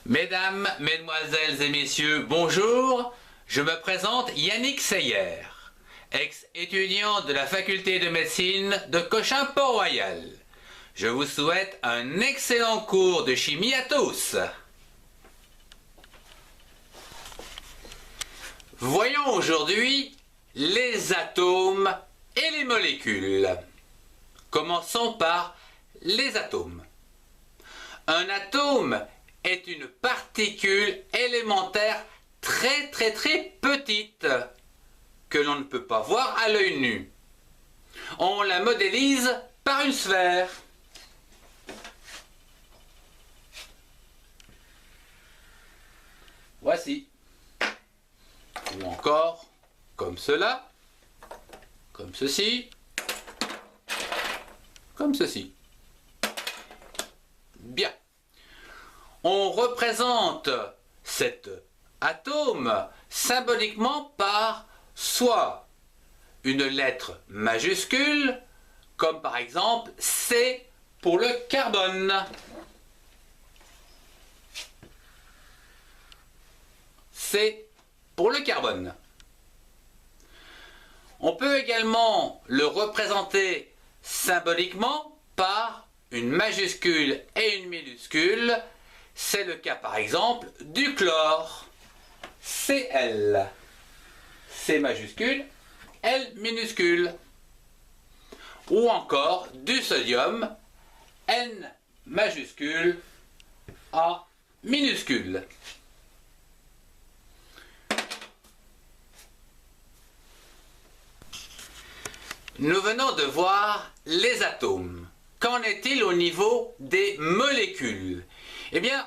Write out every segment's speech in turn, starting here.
Mesdames, Mesdemoiselles et Messieurs, bonjour. Je me présente Yannick Seyer, ex-étudiant de la faculté de médecine de Cochin-Port-Royal. Je vous souhaite un excellent cours de chimie à tous. Voyons aujourd'hui les atomes et les molécules. Commençons par les atomes. Un atome est une particule élémentaire très petite que l'on ne peut pas voir à l'œil nu. On la modélise par une sphère. Voici. Ou encore comme cela, comme ceci, comme ceci. Bien. On représente cet atome symboliquement par soit une lettre majuscule, comme par exemple C pour le carbone. C pour le carbone. On peut également le représenter symboliquement par une majuscule et une minuscule. C'est le cas par exemple du chlore. Cl. C majuscule, L minuscule. Ou encore du sodium. N majuscule, A minuscule. Nous venons de voir les atomes. Qu'en est-il au niveau des molécules? Eh bien,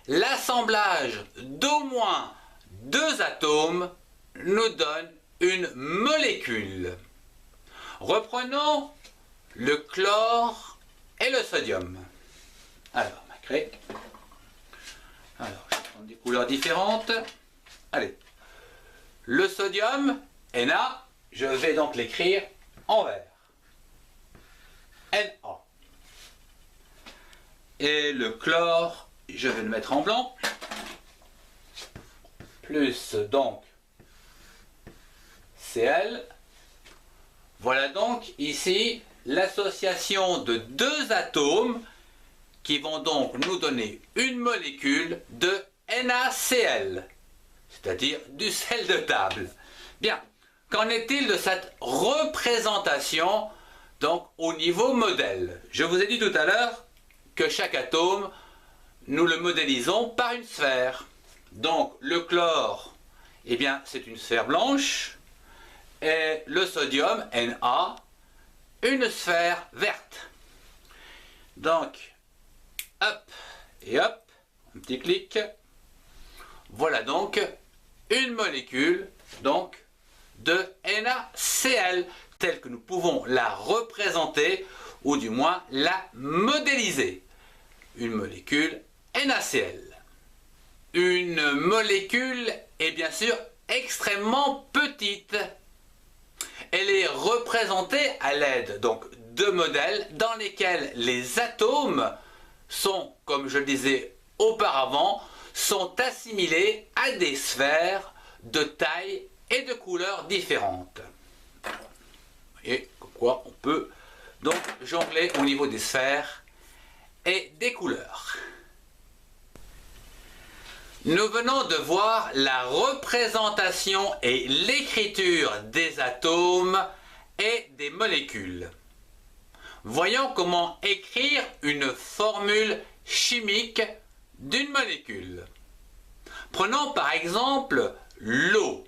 l'assemblage d'au moins deux atomes nous donne une molécule. Reprenons le chlore et le sodium. Alors, ma craie. Alors, je vais prendre des couleurs différentes. Allez. Le sodium, Na, je vais donc l'écrire en vert. Na. Et le chlore, je vais le mettre en blanc. Plus donc Cl. Voilà donc ici l'association de deux atomes qui vont donc nous donner une molécule de NaCl, c'est-à-dire du sel de table. Bien. Qu'en est-il de cette représentation donc au niveau modèle? Je vous ai dit tout à l'heure que chaque atome, nous le modélisons par une sphère. Donc le chlore, eh bien c'est une sphère blanche, et le sodium, Na, une sphère verte. Donc, hop et hop, un petit clic. Voilà donc une molécule, donc, de NaCl, telle que nous pouvons la représenter, ou du moins la modéliser. Une molécule NaCl. Une molécule est bien sûr extrêmement petite. Elle est représentée à l'aide donc de modèles dans lesquels les atomes sont, comme je le disais auparavant, sont assimilés à des sphères de taille et de couleurs différentes. Et comme quoi on peut donc jongler au niveau des sphères et des couleurs. Nous venons de voir la représentation et l'écriture des atomes et des molécules. Voyons comment écrire une formule chimique d'une molécule. Prenons par exemple l'eau.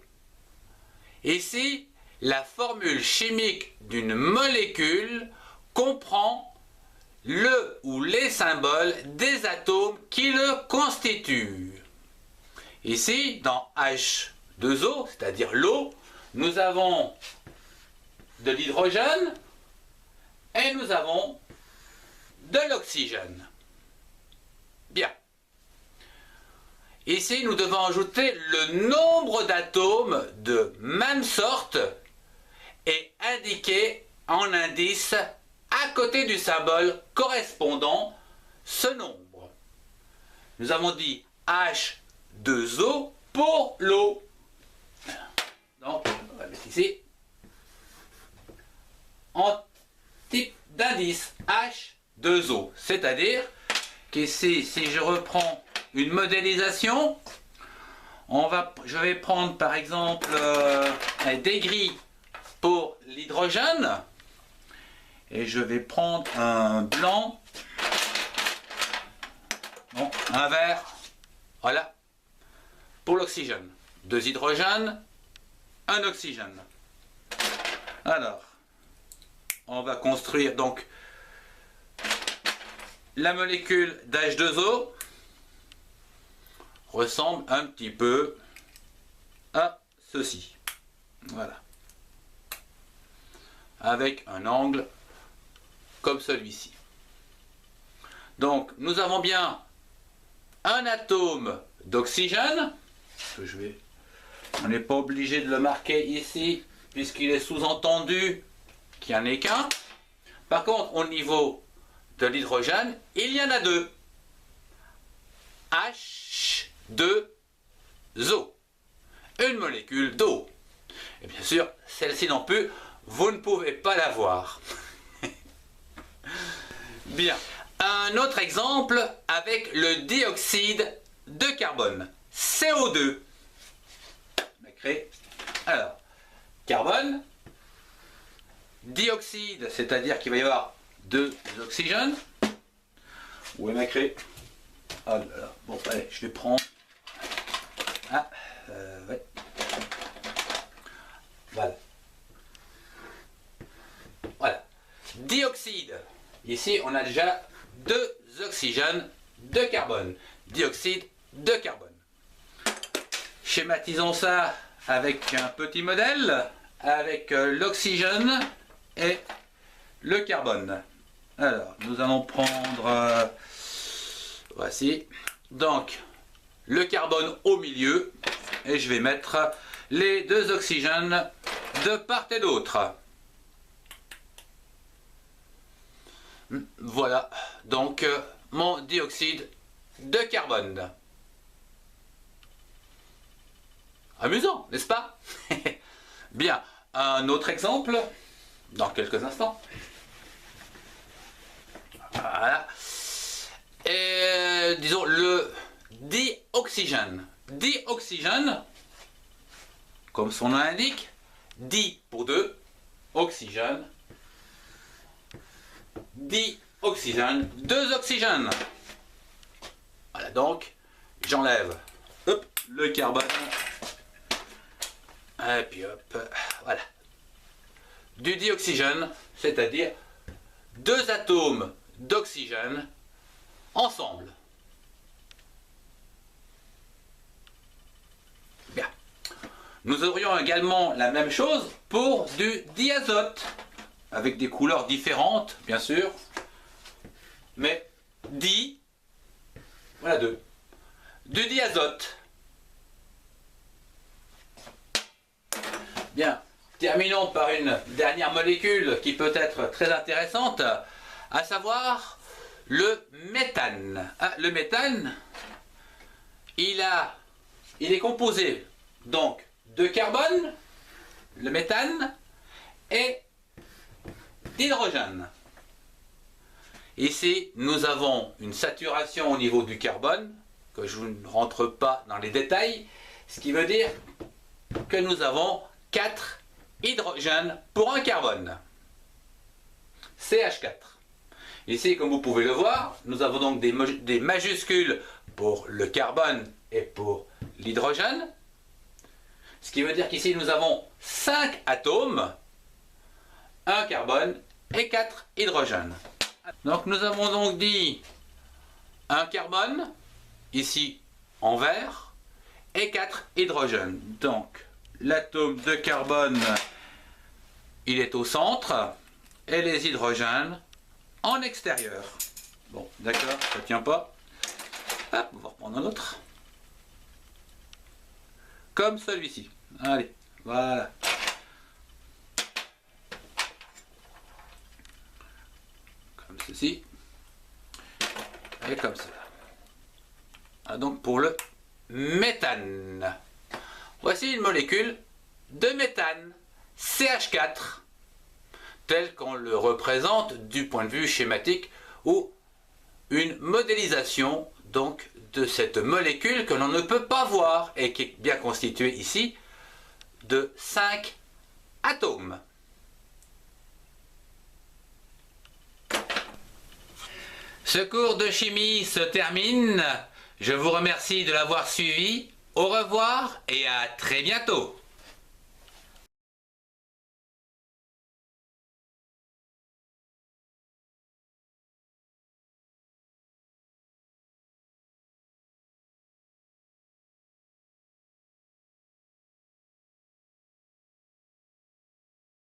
Ici, la formule chimique d'une molécule comprend le ou les symboles des atomes qui le constituent. Ici, dans H2O, c'est-à-dire l'eau, nous avons de l'hydrogène et nous avons de l'oxygène. Bien. Ici, nous devons ajouter le nombre d'atomes de même sorte et indiquer en indice à côté du symbole correspondant ce nombre. Nous avons dit H2O pour l'eau. Donc, on va mettre ici en type d'indice H2O. C'est-à-dire qu'ici, si je reprends une modélisation, je vais prendre par exemple des gris pour l'hydrogène et je vais prendre un blanc, non, un vert, voilà, pour l'oxygène. 2 hydrogènes, 1 oxygène. Alors, on va construire donc la molécule d'H2O ressemble un petit peu à ceci. Voilà. Avec un angle comme celui-ci. Donc, nous avons bien un atome d'oxygène. On n'est pas obligé de le marquer ici, puisqu'il est sous-entendu qu'il n'y en ait qu'un. Par contre, au niveau de l'hydrogène, il y en a 2. H2O. Une molécule d'eau. Et bien sûr, celle-ci non plus, vous ne pouvez pas la voir. Bien. Un autre exemple avec le dioxyde de carbone. CO2. Alors, carbone, dioxyde, c'est-à-dire qu'il va y avoir 2 oxygènes. Où est ma craie? Oh là là. Bon, allez, je vais prendre. Ah, ouais. Voilà. Voilà. Dioxyde. Ici, on a déjà 2 oxygènes de carbone. Dioxyde de carbone. Schématisons ça avec un petit modèle, avec l'oxygène et le carbone. Alors, nous allons prendre, voici, donc le carbone au milieu, et je vais mettre les 2 oxygènes de part et d'autre. Voilà, donc mon dioxyde de carbone. Amusant, n'est-ce pas? Bien, un autre exemple, dans quelques instants. Voilà. Et disons le dioxygène. Dioxygène, comme son nom l'indique, di pour 2, oxygène, dioxygène, 2 oxygènes. Voilà, donc j'enlève le carbone. Et puis hop, voilà. Du dioxygène, c'est-à-dire 2 atomes d'oxygène ensemble. Bien. Nous aurions également la même chose pour du diazote, avec des couleurs différentes, bien sûr, mais voilà 2. Du diazote. Bien, terminons par une dernière molécule qui peut être très intéressante, à savoir le méthane. Ah, le méthane, il est composé donc de carbone, le méthane, et d'hydrogène. Ici, nous avons une saturation au niveau du carbone, que je ne rentre pas dans les détails, ce qui veut dire que nous avons 4 hydrogènes pour un carbone. CH4. Ici, comme vous pouvez le voir, nous avons donc des majuscules pour le carbone et pour l'hydrogène. Ce qui veut dire qu'ici, nous avons 5 atomes, 1 carbone et 4 hydrogènes. Donc, nous avons donc dit un carbone, ici en vert, et 4 hydrogènes. Donc, l'atome de carbone, il est au centre, et les hydrogènes en extérieur. Bon, d'accord, ça ne tient pas. Hop, on va reprendre un autre. Comme celui-ci. Allez, voilà. Comme ceci. Et comme cela. donc pour le méthane. Voici une molécule de méthane, CH4, tel qu'on le représente du point de vue schématique, ou une modélisation donc de cette molécule que l'on ne peut pas voir et qui est bien constituée ici de 5 atomes. Ce cours de chimie se termine. Je vous remercie de l'avoir suivi. Au revoir et à très bientôt.